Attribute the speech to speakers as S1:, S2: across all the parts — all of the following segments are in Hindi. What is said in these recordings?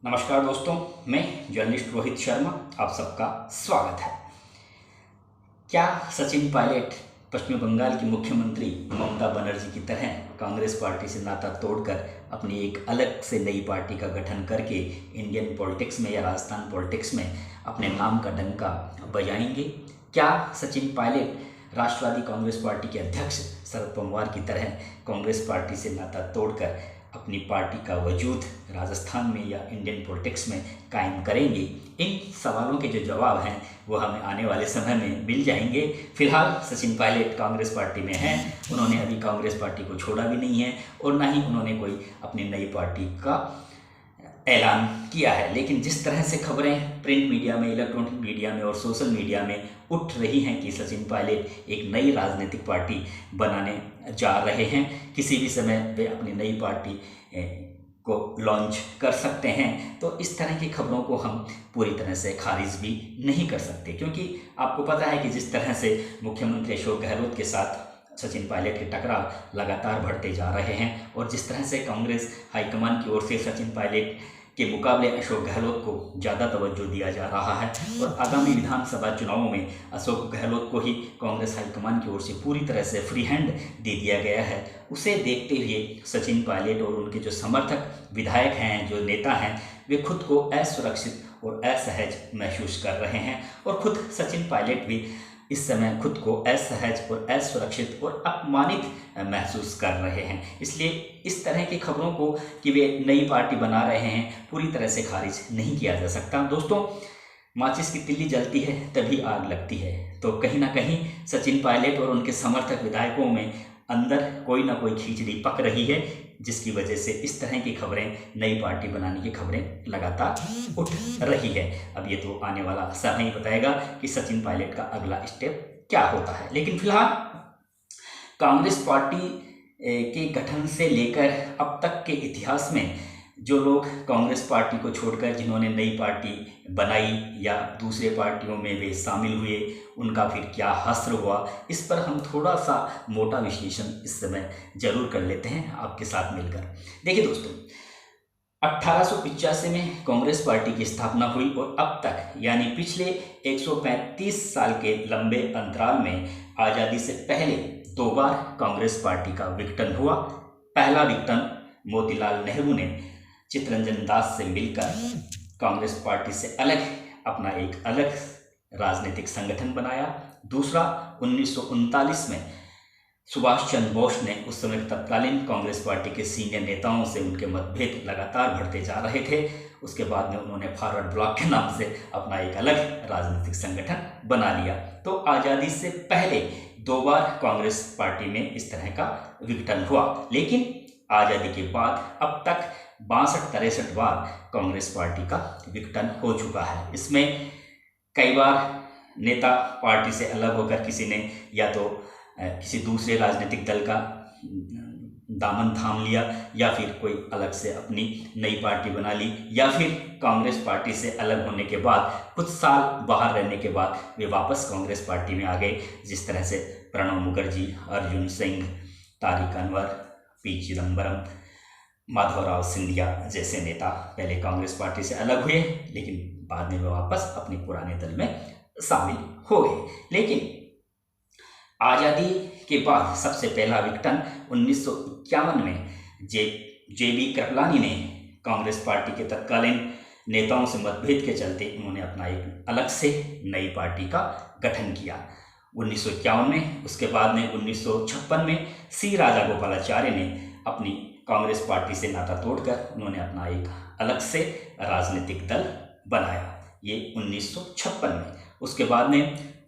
S1: नमस्कार दोस्तों, मैं जर्नलिस्ट रोहित शर्मा आप सबका स्वागत है। क्या सचिन पायलट पश्चिम बंगाल की मुख्यमंत्री ममता बनर्जी की तरह कांग्रेस पार्टी से नाता तोड़कर अपनी एक अलग से नई पार्टी का गठन करके इंडियन पॉलिटिक्स में या राजस्थान पॉलिटिक्स में अपने नाम का डंका बजाएंगे? क्या सचिन पायलट राष्ट्रवादी कांग्रेस पार्टी के अध्यक्ष शरद पवार की तरह कांग्रेस पार्टी से नाता तोड़कर अपनी पार्टी का वजूद राजस्थान में या इंडियन पॉलिटिक्स में कायम करेंगे? इन सवालों के जो जवाब हैं वो हमें आने वाले समय में मिल जाएंगे। फिलहाल सचिन पायलट कांग्रेस पार्टी में हैं, उन्होंने अभी कांग्रेस पार्टी को छोड़ा भी नहीं है और ना ही उन्होंने कोई अपनी नई पार्टी का ऐलान किया है। लेकिन जिस तरह से खबरें प्रिंट मीडिया में, इलेक्ट्रॉनिक मीडिया में और सोशल मीडिया में उठ रही हैं कि सचिन पायलट एक नई राजनीतिक पार्टी बनाने जा रहे हैं, किसी भी समय वे अपनी नई पार्टी को लॉन्च कर सकते हैं, तो इस तरह की खबरों को हम पूरी तरह से खारिज भी नहीं कर सकते, क्योंकि आपको पता है कि जिस तरह से मुख्यमंत्री अशोक गहलोत के साथ सचिन पायलट के टकराव लगातार बढ़ते जा रहे हैं और जिस तरह से कांग्रेस हाईकमान की ओर से सचिन पायलट के मुकाबले अशोक गहलोत को ज़्यादा तवज्जो दिया जा रहा है और आगामी विधानसभा चुनावों में अशोक गहलोत को ही कांग्रेस हाईकमान की ओर से पूरी तरह से फ्री हैंड दे दिया गया है, उसे देखते हुए सचिन पायलट और उनके जो समर्थक विधायक हैं, जो नेता हैं, वे खुद को असुरक्षित और असहज महसूस कर रहे हैं और खुद सचिन पायलट भी इस समय खुद को असहज और असुरक्षित और अपमानित महसूस कर रहे हैं। इसलिए इस तरह की खबरों को कि वे नई पार्टी बना रहे हैं पूरी तरह से खारिज नहीं किया जा सकता। दोस्तों, माचिस की तिल्ली जलती है तभी आग लगती है, तो कहीं ना कहीं सचिन पायलट और उनके समर्थक विधायकों में अंदर कोई ना कोई खींचड़ी पक रही है, जिसकी वजह से इस तरह की खबरें, नई पार्टी बनाने की खबरें लगातार उठ रही है। अब ये तो आने वाला समय ही बताएगा कि सचिन पायलट का अगला स्टेप क्या होता है। लेकिन फिलहाल कांग्रेस पार्टी के गठन से लेकर अब तक के इतिहास में जो लोग कांग्रेस पार्टी को छोड़कर जिन्होंने नई पार्टी बनाई या दूसरे पार्टियों में वे शामिल हुए, उनका फिर क्या हश्र हुआ, इस पर हम थोड़ा सा मोटा विश्लेषण इस समय जरूर कर लेते हैं आपके साथ मिलकर। देखिए दोस्तों, 1885 में कांग्रेस पार्टी की स्थापना हुई और अब तक यानी पिछले 135 साल के लंबे अंतराल में आज़ादी से पहले 2 बार कांग्रेस पार्टी का विघटन हुआ। पहला विघटन मोतीलाल नेहरू ने चित्तरंजन दास से मिलकर कांग्रेस पार्टी से अलग अपना एक अलग राजनीतिक संगठन बनाया। दूसरा 1939 में सुभाष चंद्र बोस ने, उस समय तत्कालीन कांग्रेस पार्टी के सीनियर नेताओं से उनके मतभेद लगातार बढ़ते जा रहे थे, उसके बाद में उन्होंने फॉरवर्ड ब्लॉक के नाम से अपना एक अलग राजनीतिक संगठन बना लिया। तो आज़ादी से पहले 2 बार कांग्रेस पार्टी में इस तरह का विघटन हुआ, लेकिन आज़ादी के बाद अब तक 62-63 बार कांग्रेस पार्टी का विघटन हो चुका है। इसमें कई बार नेता पार्टी से अलग होकर किसी ने या तो किसी दूसरे राजनीतिक दल का दामन थाम लिया या फिर कोई अलग से अपनी नई पार्टी बना ली, या फिर कांग्रेस पार्टी से अलग होने के बाद कुछ साल बाहर रहने के बाद वे वापस कांग्रेस पार्टी में आ गए। जिस तरह से प्रणब मुखर्जी, अर्जुन सिंह, तारिक अनवर, पी चिदम्बरम, माधवराव सिंधिया जैसे नेता पहले कांग्रेस पार्टी से अलग हुए, लेकिन बाद में वे वापस अपने पुराने दल में शामिल हो गए। लेकिन आज़ादी के बाद सबसे पहला विघटन 1951 में जे.बी. कृपलानी ने कांग्रेस पार्टी के तत्कालीन नेताओं से मतभेद के चलते उन्होंने अपना एक अलग से नई पार्टी का गठन किया 1951 में। उसके बाद में 1956 में सी राजागोपालाचारी ने अपनी कांग्रेस पार्टी से नाता तोड़कर उन्होंने अपना एक अलग से राजनीतिक दल बनाया, ये 1956 में। उसके बाद में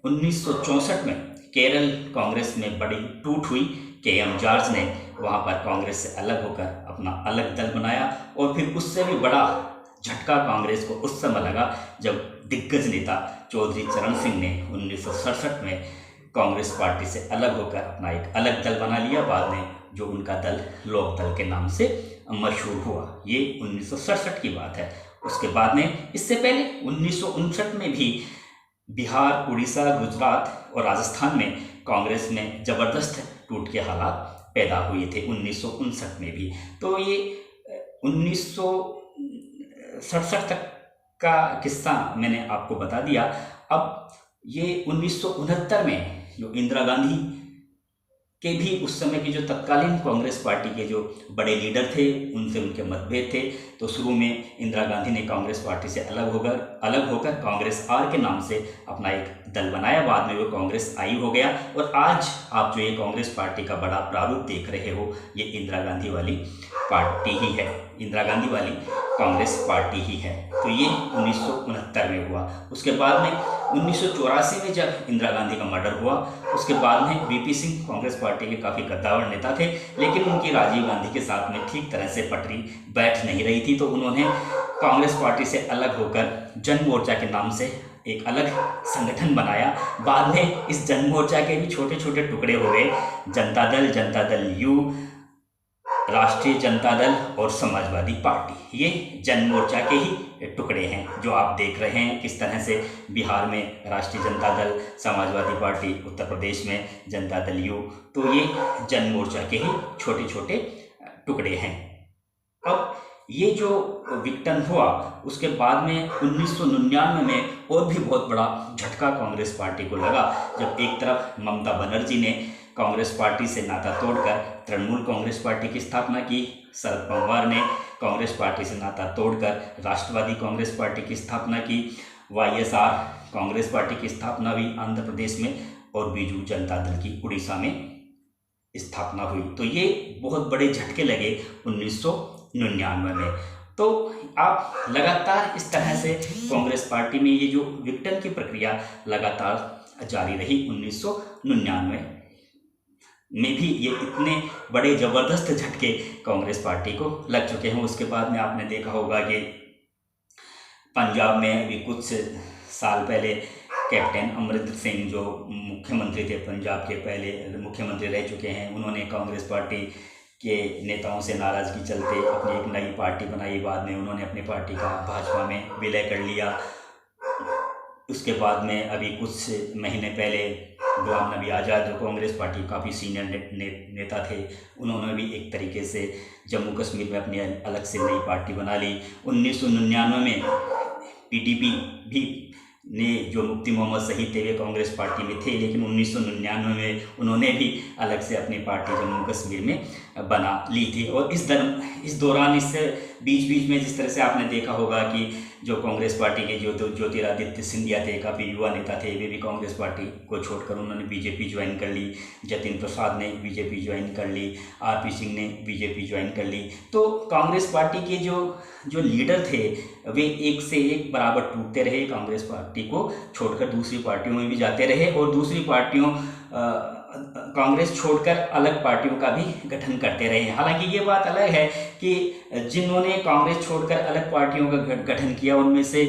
S1: 1964 में केरल कांग्रेस में बड़ी टूट हुई। के.एम. जॉर्ज ने वहाँ पर कांग्रेस से अलग होकर अपना अलग दल बनाया और फिर उससे भी बड़ा झटका कांग्रेस को उस समय लगा जब दिग्गज नेता चौधरी चरण सिंह ने 1967 में कांग्रेस पार्टी से अलग होकर अपना एक अलग दल बना लिया। बाद में जो उनका दल लोक दल के नाम से मशहूर हुआ, ये 1967 की बात है। उसके बाद में इससे पहले 1959 में भी बिहार, उड़ीसा, गुजरात और राजस्थान में कांग्रेस में ज़बरदस्त टूट के हालात पैदा हुए थे 1959 में भी। तो ये 1900 1967 तक का किस्सा मैंने आपको बता दिया। अब ये 1969 में जो इंदिरा गांधी के भी उस समय की जो तत्कालीन कांग्रेस पार्टी के जो बड़े लीडर थे उनसे उनके मतभेद थे। तो शुरू में इंदिरा गांधी ने कांग्रेस पार्टी से अलग होकर कांग्रेस आर के नाम से अपना एक दल बनाया। बाद में वो कांग्रेस आई हो गया और आज आप जो ये कांग्रेस पार्टी का बड़ा प्रारूप देख रहे हो ये इंदिरा गांधी वाली पार्टी ही है, इंदिरा गांधी वाली कांग्रेस पार्टी ही है। तो ये 1969 में हुआ। उसके बाद में 1984 में जब इंदिरा गांधी का मर्डर हुआ उसके बाद में वीपी सिंह कांग्रेस पार्टी के काफ़ी कद्दावर नेता थे, लेकिन उनकी राजीव गांधी के साथ में ठीक तरह से पटरी बैठ नहीं रही थी। तो उन्होंने कांग्रेस पार्टी से अलग होकर जन मोर्चा के नाम से एक अलग संगठन बनाया। बाद में इस जन मोर्चा के भी छोटे छोटे टुकड़े हो गए, जनता दल यू, राष्ट्रीय जनता दल और समाजवादी पार्टी। ये जन मोर्चा के ही टुकड़े हैं जो आप देख रहे हैं किस तरह से बिहार में राष्ट्रीय जनता दल, समाजवादी पार्टी, उत्तर प्रदेश में जनता दल यू। तो ये जन मोर्चा के ही छोटे छोटे टुकड़े हैं। अब ये जो विघटन हुआ उसके बाद में 1999 में और भी बहुत बड़ा झटका कांग्रेस पार्टी को लगा, जब एक तरफ ममता बनर्जी ने कांग्रेस पार्टी से नाता तोड़कर तृणमूल कांग्रेस पार्टी की स्थापना की, शरद पवार ने कांग्रेस पार्टी से नाता तोड़कर राष्ट्रवादी कांग्रेस पार्टी की स्थापना की, वाईएसआर कांग्रेस पार्टी की स्थापना हुई आंध्र प्रदेश में और बीजू जनता दल की उड़ीसा में स्थापना हुई। तो ये बहुत बड़े झटके लगे 1999 में। तो आप लगातार इस तरह से कांग्रेस पार्टी में ये जो विघटन की प्रक्रिया लगातार जारी रही। 1999 में भी ये इतने बड़े ज़बरदस्त झटके कांग्रेस पार्टी को लग चुके हैं। उसके बाद में आपने देखा होगा कि पंजाब में अभी कुछ साल पहले कैप्टन अमरिंदर सिंह जो मुख्यमंत्री थे, पंजाब के पहले मुख्यमंत्री रह चुके हैं, उन्होंने कांग्रेस पार्टी के नेताओं से नाराज़गी चलते अपनी एक नई पार्टी बनाई। बाद में उन्होंने अपनी पार्टी का भाजपा में विलय कर लिया। उसके बाद में अभी कुछ महीने पहले गुलाम नबी आज़ाद जो कांग्रेस पार्टी काफ़ी सीनियर नेता थे, उन्होंने भी एक तरीके से जम्मू कश्मीर में अपनी अलग से नई पार्टी बना ली। 1999 में पीडीपी भी ने जो मुफ्ती मोहम्मद शहीद थे वे कांग्रेस पार्टी में थे, लेकिन 1999 में उन्होंने भी अलग से अपनी पार्टी जम्मू कश्मीर में बना ली थी। और इस दौरान इस बीच में जिस तरह से आपने देखा होगा कि जो कांग्रेस पार्टी के ज्योतिरादित्य सिंधिया थे, काफ़ी युवा नेता थे, वे भी कांग्रेस पार्टी को छोड़कर उन्होंने बीजेपी ज्वाइन कर ली। जतिन प्रसाद ने बीजेपी ज्वाइन कर ली, आरपी सिंह ने बीजेपी ज्वाइन कर ली। तो कांग्रेस पार्टी के जो लीडर थे वे एक से एक बराबर टूटते रहे, कांग्रेस पार्टी को छोड़कर दूसरी पार्टियों में भी जाते रहे और दूसरी पार्टियों कांग्रेस छोड़कर अलग पार्टियों का भी गठन करते रहे। हालांकि ये बात अलग है कि जिन्होंने कांग्रेस छोड़कर अलग पार्टियों का गठन किया उनमें से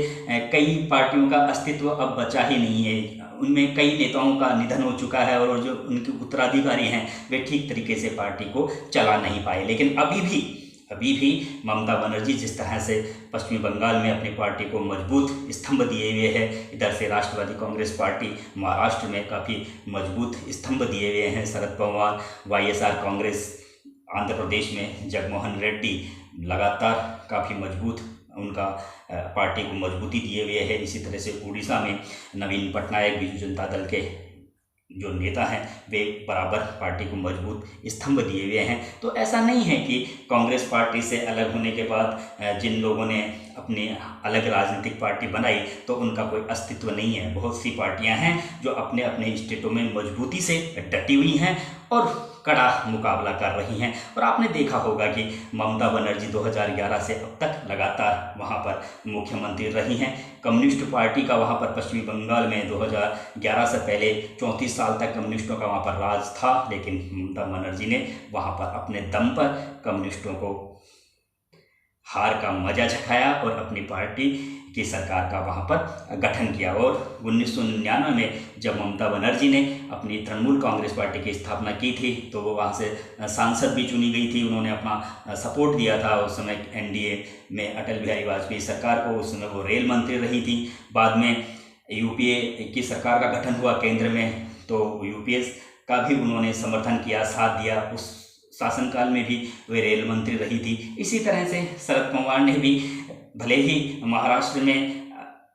S1: कई पार्टियों का अस्तित्व अब बचा ही नहीं है। उनमें कई नेताओं का निधन हो चुका है और जो उनके उत्तराधिकारी हैं वे ठीक तरीके से पार्टी को चला नहीं पाए। लेकिन अभी भी ममता बनर्जी जिस तरह से पश्चिमी बंगाल में अपनी पार्टी को मजबूत स्तंभ दिए हुए है, इधर से राष्ट्रवादी कांग्रेस पार्टी महाराष्ट्र में काफ़ी मजबूत स्तंभ दिए हुए हैं। शरद पवार, वाईएसआर कांग्रेस आंध्र प्रदेश में जगनमोहन रेड्डी लगातार काफ़ी मजबूत उनका पार्टी को मजबूती दिए हुए है। इसी तरह से उड़ीसा में नवीन पटनायक बीजू जनता दल के जो नेता हैं वे बराबर पार्टी को मजबूत स्तंभ दिए हुए हैं। तो ऐसा नहीं है कि कांग्रेस पार्टी से अलग होने के बाद जिन लोगों ने अपनी अलग राजनीतिक पार्टी बनाई तो उनका कोई अस्तित्व नहीं है। बहुत सी पार्टियां हैं जो अपने अपने स्टेटों में मजबूती से डटी हुई हैं और कड़ा मुकाबला कर रही हैं। और आपने देखा होगा कि ममता बनर्जी 2011 से अब तक लगातार वहां पर मुख्यमंत्री रही हैं। कम्युनिस्ट पार्टी का वहां पर पश्चिमी बंगाल में 2011 से पहले 34 साल तक कम्युनिस्टों का वहां पर राज था, लेकिन ममता बनर्जी ने वहां पर अपने दम पर कम्युनिस्टों को हार का मजा चखाया और अपनी पार्टी की सरकार का वहाँ पर गठन किया। और 1999 में जब ममता बनर्जी ने अपनी तृणमूल कांग्रेस पार्टी की स्थापना की थी तो वो वहाँ से सांसद भी चुनी गई थी। उन्होंने अपना सपोर्ट दिया था उस समय एनडीए में अटल बिहारी वाजपेयी सरकार को। उस समय वो रेल मंत्री रही थी। बाद में यूपीए की सरकार का गठन हुआ केंद्र में, तो यूपीए का भी उन्होंने समर्थन किया, साथ दिया। उस शासनकाल में भी वे रेल मंत्री रही थी। इसी तरह से शरद पवार ने भी भले ही महाराष्ट्र में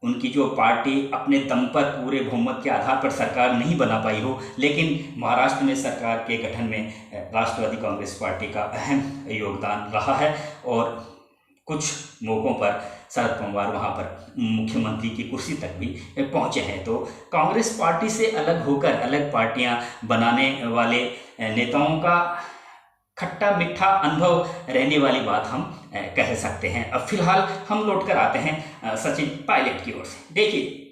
S1: उनकी जो पार्टी अपने दम पर पूरे बहुमत के आधार पर सरकार नहीं बना पाई हो, लेकिन महाराष्ट्र में सरकार के गठन में राष्ट्रवादी कांग्रेस पार्टी का अहम योगदान रहा है और कुछ मौक़ों पर शरद पवार वहाँ पर मुख्यमंत्री की कुर्सी तक भी पहुँचे हैं। तो कांग्रेस पार्टी से अलग होकर अलग पार्टियां बनाने वाले नेताओं का खट्टा मीठा अनुभव रहने वाली बात हम कह सकते हैं। अब फिलहाल हम लौट कर आते हैं सचिन पायलट की ओर से। देखिए,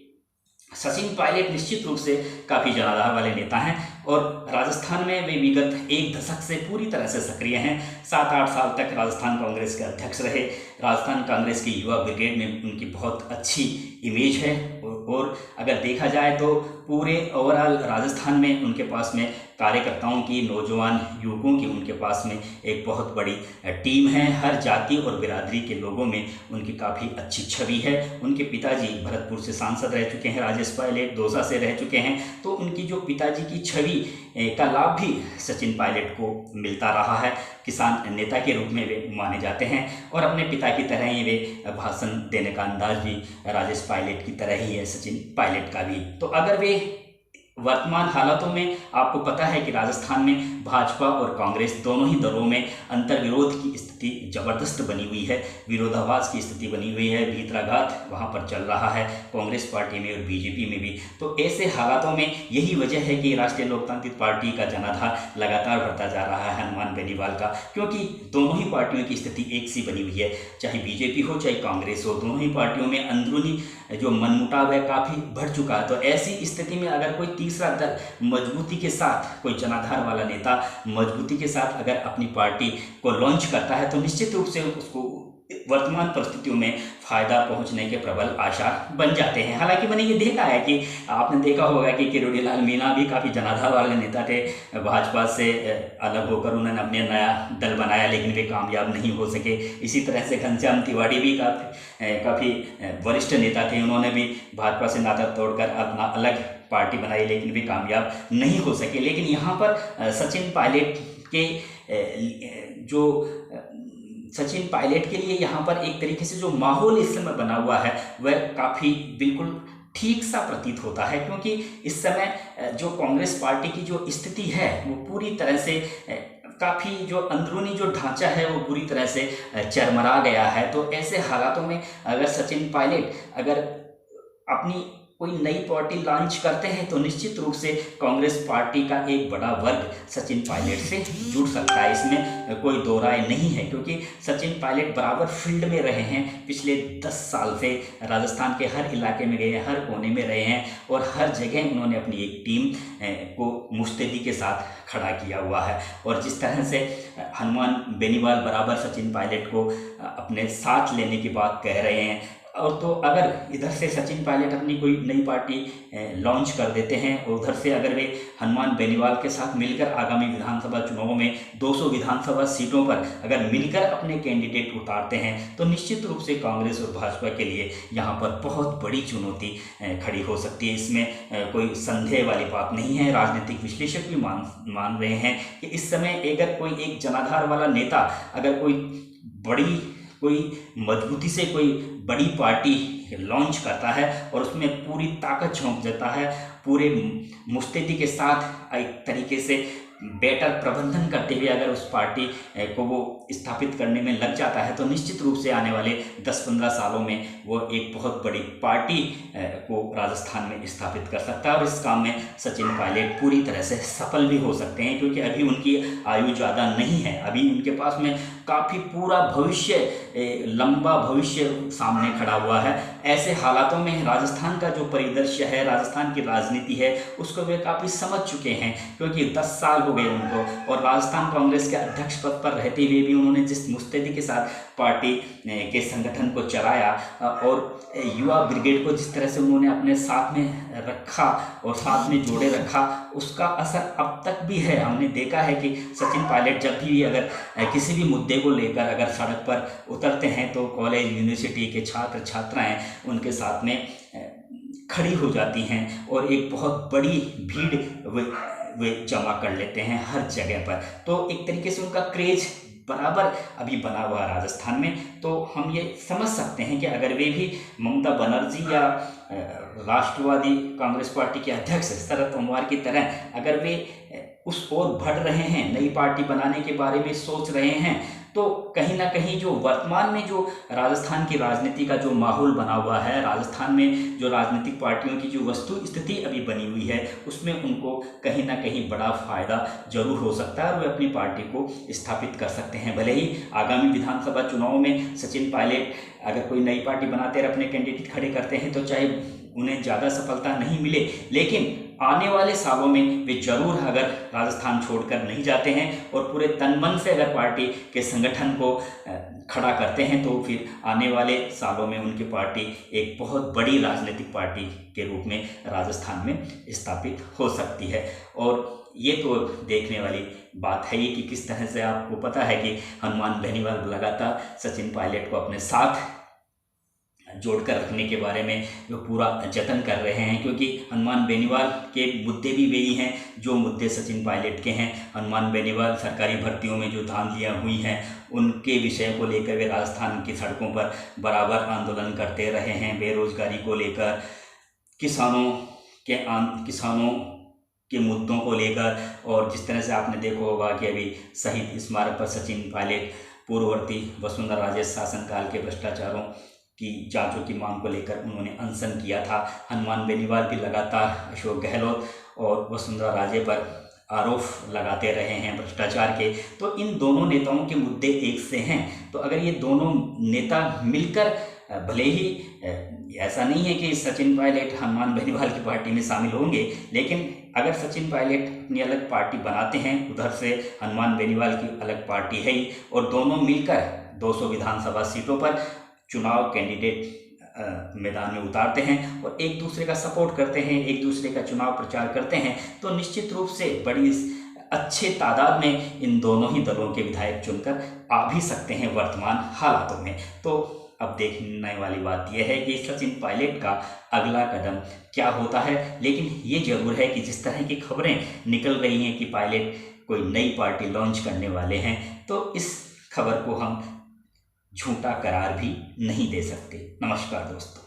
S1: सचिन पायलट निश्चित रूप से काफ़ी जनाधार वाले नेता हैं और राजस्थान में वे विगत एक दशक से पूरी तरह से सक्रिय हैं। 7-8 साल तक राजस्थान कांग्रेस के अध्यक्ष रहे। राजस्थान कांग्रेस की युवा ब्रिगेड में उनकी बहुत अच्छी इमेज है और अगर देखा जाए तो पूरे ओवरऑल राजस्थान में उनके पास में कार्यकर्ताओं की, नौजवान युवकों की उनके पास में एक बहुत बड़ी टीम है। हर जाति और बिरादरी के लोगों में उनकी काफ़ी अच्छी छवि है। उनके पिताजी भरतपुर से सांसद रह चुके हैं, राजेश पायलट दौसा से रह चुके हैं, तो उनकी जो पिताजी की छवि का लाभ भी सचिन पायलट को मिलता रहा है। किसान नेता के रूप में वे माने जाते हैं और अपने पिता की तरह ही वे भाषण देने का अंदाज भी राजेश पायलट की तरह ही है सचिन पायलट का भी। तो अगर वे वर्तमान हालातों में, आपको पता है कि राजस्थान में भाजपा और कांग्रेस दोनों ही दलों में अंतर्विरोध की स्थिति ज़बरदस्त बनी हुई है, विरोधाभास की स्थिति बनी हुई है, भीतराघात वहां पर चल रहा है कांग्रेस पार्टी में और बीजेपी में भी। तो ऐसे हालातों में यही वजह है कि राष्ट्रीय लोकतांत्रिक पार्टी का जनाधार लगातार बढ़ता जा रहा है हनुमान बेनीवाल का, क्योंकि दोनों ही पार्टियों की स्थिति एक सी बनी हुई है, चाहे बीजेपी हो चाहे कांग्रेस हो। दोनों ही पार्टियों में अंदरूनी जो मनमुटाव है काफ़ी बढ़ चुका है। तो ऐसी स्थिति में अगर कोई तीसरा दल मजबूती के साथ, कोई जनाधार वाला नेता मजबूती के साथ अगर अपनी पार्टी को लॉन्च करता है तो निश्चित रूप से उसको वर्तमान परिस्थितियों में फायदा पहुंचने के प्रबल आसार बन जाते हैं। हालांकि मैंने ये देखा है कि आपने देखा होगा कि किरोड़ी लाल मीणा भी काफ़ी जनाधार वाले नेता थे। भाजपा से अलग होकर उन्होंने अपने नया दल बनाया, लेकिन वे कामयाब नहीं हो सके। इसी तरह से घनश्याम तिवारी भी काफ़ी वरिष्ठ नेता थे, उन्होंने भी भाजपा से नाता तोड़कर अपना अलग पार्टी बनाई, लेकिन भी कामयाब नहीं हो सके। लेकिन यहाँ पर सचिन पायलट के लिए यहाँ पर एक तरीके से जो माहौल इस समय बना हुआ है वह काफ़ी बिल्कुल ठीक सा प्रतीत होता है, क्योंकि इस समय जो कांग्रेस पार्टी की जो स्थिति है वो पूरी तरह से काफ़ी जो अंदरूनी जो ढांचा है वो पूरी तरह से चरमरा गया है। तो ऐसे हालातों में अगर सचिन पायलट अगर अपनी कोई नई पार्टी लॉन्च करते हैं तो निश्चित रूप से कांग्रेस पार्टी का एक बड़ा वर्ग सचिन पायलट से जुड़ सकता है, इसमें कोई दो राय नहीं है। क्योंकि सचिन पायलट बराबर फील्ड में रहे हैं, पिछले 10 साल से राजस्थान के हर इलाके में गए हैं, हर कोने में रहे हैं और हर जगह उन्होंने अपनी एक टीम को मुस्तैदी के साथ खड़ा किया हुआ है। और जिस तरह से हनुमान बेनीवाल बराबर सचिन पायलट को अपने साथ लेने की बात कह रहे हैं, और तो अगर इधर से सचिन पायलट अपनी कोई नई पार्टी लॉन्च कर देते हैं और उधर से अगर वे हनुमान बेनीवाल के साथ मिलकर आगामी विधानसभा चुनावों में 200 विधानसभा सीटों पर अगर मिलकर अपने कैंडिडेट उतारते हैं तो निश्चित रूप से कांग्रेस और भाजपा के लिए यहाँ पर बहुत बड़ी चुनौती खड़ी हो सकती है। इसमें कोई संदेह वाली बात नहीं है। राजनीतिक विश्लेषक भी मान रहे हैं कि इस समय अगर कोई एक जनाधार वाला नेता अगर कोई मजबूती से कोई बड़ी पार्टी लॉन्च करता है और उसमें पूरी ताकत झोंक देता है, पूरे मुस्तैदी के साथ एक तरीके से बेटर प्रबंधन करते हुए अगर उस पार्टी को वो स्थापित करने में लग जाता है तो निश्चित रूप से आने वाले 10-15 सालों में वो एक बहुत बड़ी पार्टी को राजस्थान में स्थापित कर सकता है। और इस काम में सचिन पायलट पूरी तरह से सफल भी हो सकते हैं, क्योंकि अभी उनकी आयु ज़्यादा नहीं है, अभी उनके पास में काफ़ी पूरा भविष्य, लंबा भविष्य सामने खड़ा हुआ है। ऐसे हालातों में राजस्थान का जो परिदृश्य है, राजस्थान की राजनीति है, उसको वे काफ़ी समझ चुके हैं, क्योंकि 10 साल हो गए उनको। और राजस्थान कांग्रेस के अध्यक्ष पद पर रहते हुए भी उन्होंने जिस मुस्तैदी के साथ पार्टी के संगठन को चलाया और युवा ब्रिगेड को जिस तरह से उन्होंने अपने साथ में रखा और साथ में जोड़े रखा, उसका असर अब तक भी है। हमने देखा है कि सचिन पायलट जब भी अगर किसी भी मुद्दे को लेकर अगर सड़क पर उतरते हैं तो कॉलेज यूनिवर्सिटी के छात्र छात्राएं उनके साथ में खड़ी हो जाती हैं और एक बहुत बड़ी भीड़ वे जमा कर लेते हैं हर जगह पर। तो एक तरीके से उनका क्रेज बराबर अभी बना हुआ है राजस्थान में, तो हम ये समझ सकते हैं कि अगर वे भी ममता बनर्जी या राष्ट्रवादी कांग्रेस पार्टी के अध्यक्ष शरद पवार की तरह अगर वे उस ओर बढ़ रहे हैं, नई पार्टी बनाने के बारे में सोच रहे हैं, तो कहीं ना कहीं जो वर्तमान में जो राजस्थान की राजनीति का जो माहौल बना हुआ है, राजस्थान में जो राजनीतिक पार्टियों की जो वस्तु स्थिति अभी बनी हुई है, उसमें उनको कहीं ना कहीं बड़ा फायदा जरूर हो सकता है और वे अपनी पार्टी को स्थापित कर सकते हैं। भले ही आगामी विधानसभा चुनाव में सचिन पायलट अगर कोई नई पार्टी बनाते और अपने कैंडिडेट खड़े करते हैं तो चाहे उन्हें ज़्यादा सफलता नहीं मिले, लेकिन आने वाले सालों में वे जरूर अगर राजस्थान छोड़कर नहीं जाते हैं और पूरे तन मन से अगर पार्टी के संगठन को खड़ा करते हैं, तो फिर आने वाले सालों में उनकी पार्टी एक बहुत बड़ी राजनीतिक पार्टी के रूप में राजस्थान में स्थापित हो सकती है। और ये तो देखने वाली बात है ये कि किस तरह से, आपको पता है कि हनुमान बेनीवाल लगातार सचिन पायलट को अपने साथ जोड़कर रखने के बारे में जो पूरा जतन कर रहे हैं, क्योंकि हनुमान बेनीवाल के मुद्दे भी वही हैं जो मुद्दे सचिन पायलट के हैं। हनुमान बेनीवाल सरकारी भर्तियों में जो धांधलियाँ हुई हैं उनके विषय को लेकर वे राजस्थान की सड़कों पर बराबर आंदोलन करते रहे हैं। बेरोजगारी को लेकर, किसानों के मुद्दों को लेकर, और जिस तरह से आपने देखा होगा कि अभी शहीद स्मारक पर सचिन पायलट पूर्ववर्ती वसुंधरा राजे शासनकाल के भ्रष्टाचारों की जांचों की मांग को लेकर उन्होंने अनशन किया था। हनुमान बेनीवाल भी लगातार अशोक गहलोत और वसुंधरा राजे पर आरोप लगाते रहे हैं भ्रष्टाचार के। तो इन दोनों नेताओं के मुद्दे एक से हैं, तो अगर ये दोनों नेता मिलकर, भले ही ऐसा नहीं है कि सचिन पायलट हनुमान बेनीवाल की पार्टी में शामिल होंगे, लेकिन अगर सचिन पायलट अपनी अलग पार्टी बनाते हैं, उधर से हनुमान बेनीवाल की अलग पार्टी है ही, और दोनों मिलकर 200 विधानसभा सीटों पर चुनाव कैंडिडेट मैदान में उतारते हैं और एक दूसरे का सपोर्ट करते हैं, एक दूसरे का चुनाव प्रचार करते हैं, तो निश्चित रूप से बड़ी अच्छे तादाद में इन दोनों ही दलों के विधायक चुनकर आ भी सकते हैं वर्तमान हालातों में। तो अब देखने वाली बात यह है कि सचिन पायलट का अगला कदम क्या होता है। लेकिन ये जरूर है कि जिस तरह की खबरें निकल रही हैं कि पायलट कोई नई पार्टी लॉन्च करने वाले हैं, तो इस खबर को हम झूठा करार भी नहीं दे सकते। नमस्कार दोस्तों।